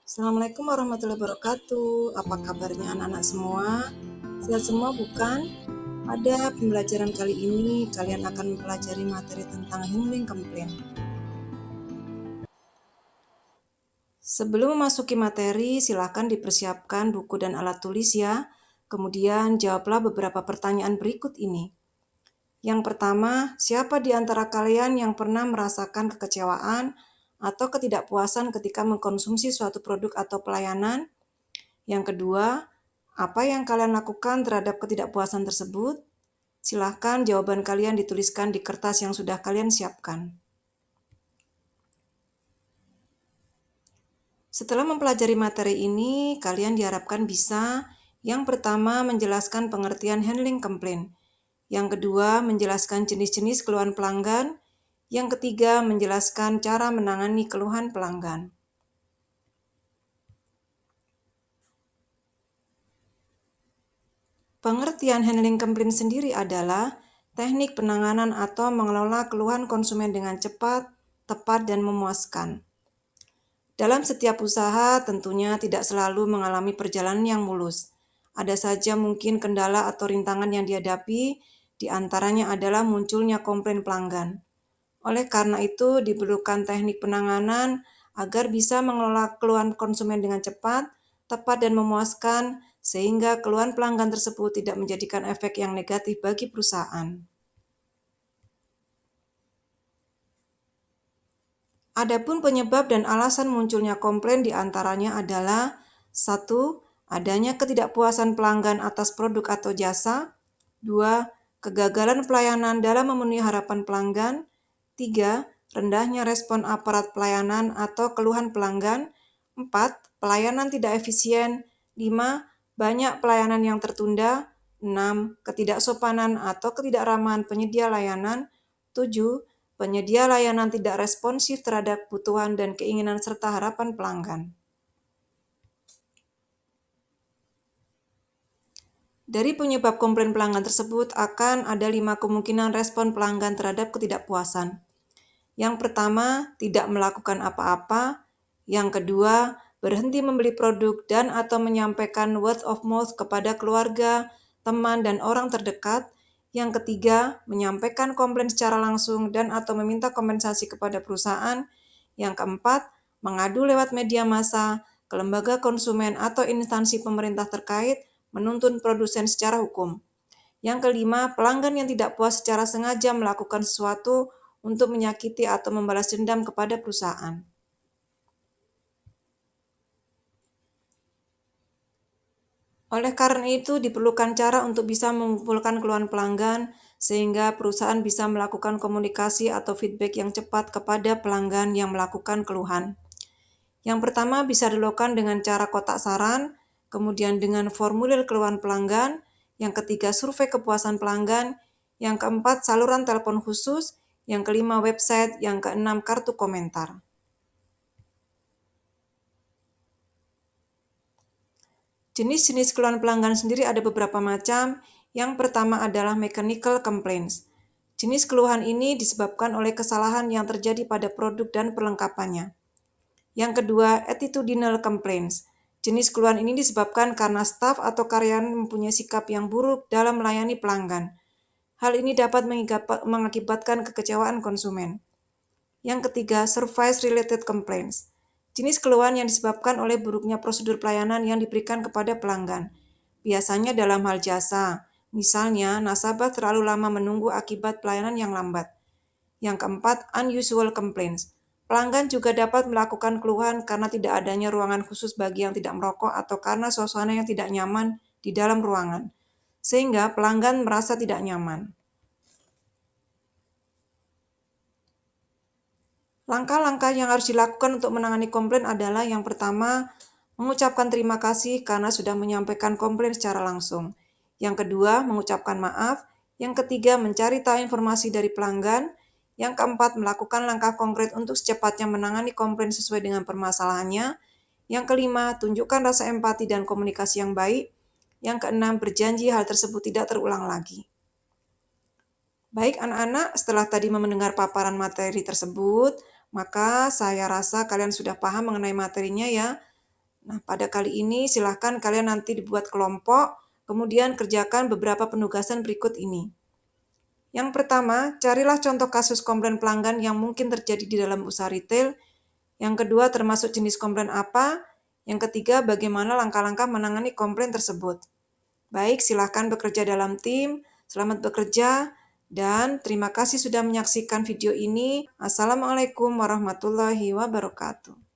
Assalamualaikum warahmatullahi wabarakatuh. Apa kabarnya anak-anak semua? Sehat semua bukan? Pada pembelajaran kali ini, kalian akan mempelajari materi tentang handling komplain. Sebelum memasuki materi, silakan dipersiapkan buku dan alat tulis ya. Kemudian jawablah beberapa pertanyaan berikut ini. Yang pertama, siapa di antara kalian yang pernah merasakan kekecewaan atau ketidakpuasan ketika mengkonsumsi suatu produk atau pelayanan? Yang kedua, apa yang kalian lakukan terhadap ketidakpuasan tersebut? Silahkan jawaban kalian dituliskan di kertas yang sudah kalian siapkan. Setelah mempelajari materi ini, kalian diharapkan bisa yang pertama menjelaskan pengertian handling komplain, yang kedua menjelaskan jenis-jenis keluhan pelanggan, yang ketiga menjelaskan cara menangani keluhan pelanggan. Pengertian handling komplain sendiri adalah teknik penanganan atau mengelola keluhan konsumen dengan cepat, tepat, dan memuaskan. Dalam setiap usaha tentunya tidak selalu mengalami perjalanan yang mulus. Ada saja mungkin kendala atau rintangan yang dihadapi, di antaranya adalah munculnya komplain pelanggan. Oleh karena itu, diperlukan teknik penanganan agar bisa mengelola keluhan konsumen dengan cepat, tepat, dan memuaskan, sehingga keluhan pelanggan tersebut tidak menjadikan efek yang negatif bagi perusahaan. Adapun penyebab dan alasan munculnya komplain diantaranya adalah 1. Adanya ketidakpuasan pelanggan atas produk atau jasa. 2. Kegagalan pelayanan dalam memenuhi harapan pelanggan. 3. Rendahnya respon aparat pelayanan atau keluhan pelanggan. 4. Pelayanan tidak efisien. 5. Banyak pelayanan yang tertunda. 6. Ketidaksopanan atau ketidakramahan penyedia layanan. 7. Penyedia layanan tidak responsif terhadap kebutuhan dan keinginan serta harapan pelanggan. Dari penyebab komplain pelanggan tersebut akan ada 5 kemungkinan respon pelanggan terhadap ketidakpuasan. Yang pertama, tidak melakukan apa-apa. Yang kedua, berhenti membeli produk dan atau menyampaikan word of mouth kepada keluarga, teman, dan orang terdekat. Yang ketiga, menyampaikan komplain secara langsung dan atau meminta kompensasi kepada perusahaan. Yang keempat, mengadu lewat media massa ke lembaga konsumen atau instansi pemerintah terkait, menuntun produsen secara hukum. Yang kelima, pelanggan yang tidak puas secara sengaja melakukan sesuatu untuk menyakiti atau membalas dendam kepada perusahaan. Oleh karena itu, diperlukan cara untuk bisa mengumpulkan keluhan pelanggan sehingga perusahaan bisa melakukan komunikasi atau feedback yang cepat kepada pelanggan yang melakukan keluhan. Yang pertama bisa dilakukan dengan cara kotak saran, kemudian dengan formulir keluhan pelanggan, yang ketiga survei kepuasan pelanggan, yang keempat saluran telepon khusus, yang kelima website, yang keenam kartu komentar. Jenis-jenis keluhan pelanggan sendiri ada beberapa macam. Yang pertama adalah mechanical complaints. Jenis keluhan ini disebabkan oleh kesalahan yang terjadi pada produk dan perlengkapannya. Yang kedua, attitudinal complaints. Jenis keluhan ini disebabkan karena staf atau karyawan mempunyai sikap yang buruk dalam melayani pelanggan. Hal ini dapat mengakibatkan kekecewaan konsumen. Yang ketiga, service-related complaints. Jenis keluhan yang disebabkan oleh buruknya prosedur pelayanan yang diberikan kepada pelanggan. Biasanya dalam hal jasa, misalnya nasabah terlalu lama menunggu akibat pelayanan yang lambat. Yang keempat, unusual complaints. Pelanggan juga dapat melakukan keluhan karena tidak adanya ruangan khusus bagi yang tidak merokok atau karena suasana yang tidak nyaman di dalam ruangan, sehingga pelanggan merasa tidak nyaman. Langkah-langkah yang harus dilakukan untuk menangani komplain adalah yang pertama, mengucapkan terima kasih karena sudah menyampaikan komplain secara langsung. Yang kedua, mengucapkan maaf. Yang ketiga, mencari tahu informasi dari pelanggan. Yang keempat, melakukan langkah konkret untuk secepatnya menangani komplain sesuai dengan permasalahannya. Yang kelima, tunjukkan rasa empati dan komunikasi yang baik. Yang keenam, berjanji hal tersebut tidak terulang lagi. Baik anak-anak, setelah tadi mendengar paparan materi tersebut, maka saya rasa kalian sudah paham mengenai materinya ya. Nah, pada kali ini silahkan kalian nanti dibuat kelompok, kemudian kerjakan beberapa penugasan berikut ini. Yang pertama, carilah contoh kasus komplain pelanggan yang mungkin terjadi di dalam usaha retail. Yang kedua, termasuk jenis komplain apa. Yang ketiga, bagaimana langkah-langkah menangani komplain tersebut. Baik, silahkan bekerja dalam tim. Selamat bekerja, dan terima kasih sudah menyaksikan video ini. Assalamualaikum warahmatullahi wabarakatuh.